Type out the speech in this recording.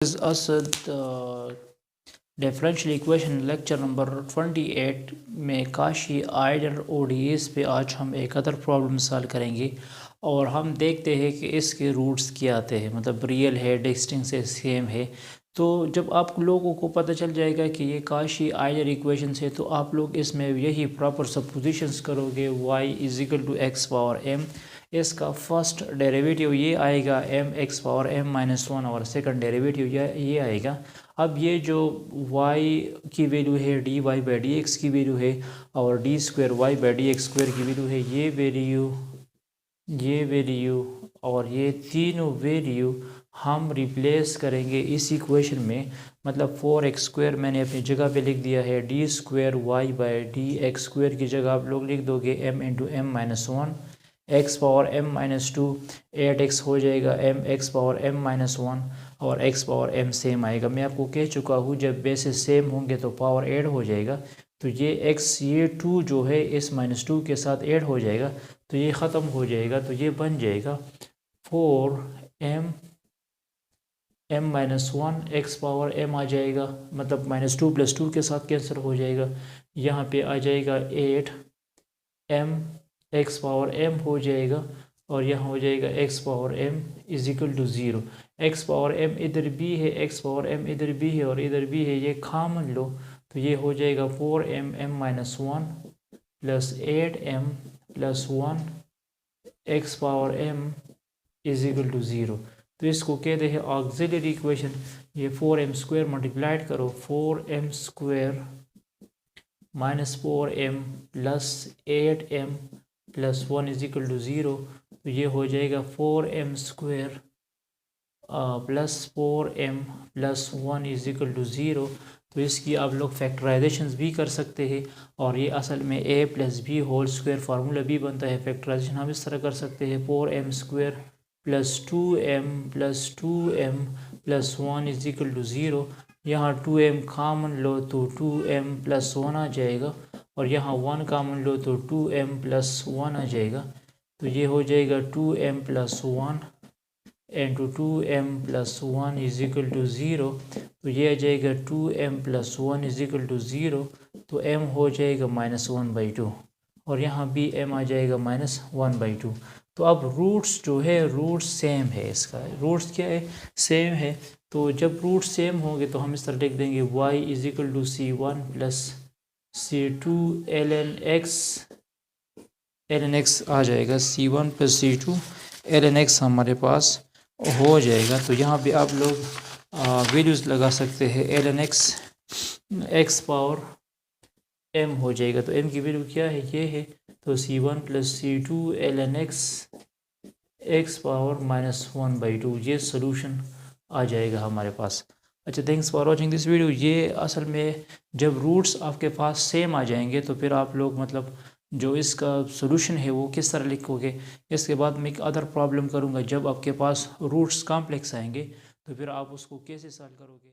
is Asad differential equation lecture number 28 में Kashi ideal ODS पे आज हम एक अदर प्रॉब्लम सॉल्व करेंगे और हम देखते हैं कि इसके रूट्स क्या आते हैं, मतलब रियल है, डिस्टिंक्ट से सेम है। तो जब आप लोगों को पता चल जाएगा कि ये काशी आइडियल इक्वेशन है तो आप लोग इसमें यही प्रॉपर सपोजिशंस करोगे। y is equal to X power m, इसका फर्स्ट डेरिवेटिव ये आएगा m x power m minus one और सेकंड डेरिवेटिव ये आएगा। अब ये जो y की वैल्यू है dy बाई डी एक्स की वैल्यू है और D square Y by D X square की वैल्यू है, ये वैल्यू और ये तीनों वैल्यू हम रिप्लेस करेंगे इस इक्वेशन में। मतलब 4x स्क्वेयर मैंने अपनी जगह पे लिख दिया है, D square Y by D X square की जगह आप लोग लिख दोगे m into M minus one, X power m minus two, 8x हो जाएगा m x power m minus one और x पावर m सेम आएगा। मैं आपको कह चुका हूँ जब बेसिस सेम होंगे तो पावर ऐड हो जाएगा। तो ये x ये 2 जो है इस माइनस टू के साथ ऐड हो जाएगा तो ये ख़त्म हो जाएगा। तो ये बन जाएगा 4m m minus one, X power m आ जाएगा, मतलब माइनस टू प्लस टू के साथ कैंसिल हो जाएगा। यहाँ पे आ जाएगा 8m x पावर m हो जाएगा और यहाँ हो जाएगा x power m is equal to zero. X power m इधर भी है, x पावर m इधर भी है और इधर भी है, ये कॉमन लो तो ये हो जाएगा 4m m minus one plus 8m plus one X power m is equal to zero. तो इसको कहते हैं ऑक्सिलरी इक्वेशन। ये 4m स्क्वायर मल्टीप्लाइड करो, 4m square minus 4m plus 8m plus one is equal to zero. तो ये हो जाएगा 4m square plus 4m plus one is equal to zero. तो इसकी आप लोग फैक्टराइजेशन भी कर सकते हैं और ये असल में a plus B whole square formula भी बनता है। फैक्टराइजेशन हम इस तरह कर सकते हैं, 4m square plus 2m plus one is equal to zero. यहाँ 2m कॉमन लो तो 2m प्लस वन आ जाएगा और यहाँ 1 कॉमन लो तो 2m प्लस वन आ जाएगा। तो ये हो जाएगा 2m plus one into 2m plus one is equal to zero. तो ये आ जाएगा 2m plus one is equal to zero. तो m हो जाएगा माइनस वन बाई टू और यहाँ भी m आ जाएगा माइनस वन बाई टू। तो अब रूट्स जो है रूट्स सेम है, इसका रूट्स क्या है, सेम है। तो जब रूट्स सेम होंगे तो हम इस तरह लिख देंगे y is equal to C one plus C two ln x आ जाएगा, c1 plus C two ln x हमारे पास हो जाएगा। तो यहाँ पे आप लोग वैल्यूज़ लगा सकते हैं, ln x पावर m हो जाएगा। तो m की वैल्यू क्या है, ये है। तो c1 plus C two ln x power minus one by two, ये सोल्यूशन आ जाएगा हमारे पास। अच्छा, thanks for watching this video. ये असल में जब रूट्स आपके पास सेम आ जाएंगे तो फिर आप लोग मतलब जो इसका सोल्यूशन है वो किस तरह लिखोगे। इसके बाद मैं एक अदर प्रॉब्लम करूँगा, जब आपके पास रूट्स कॉम्प्लेक्स आएंगे तो फिर आप उसको कैसे सॉल्व करोगे।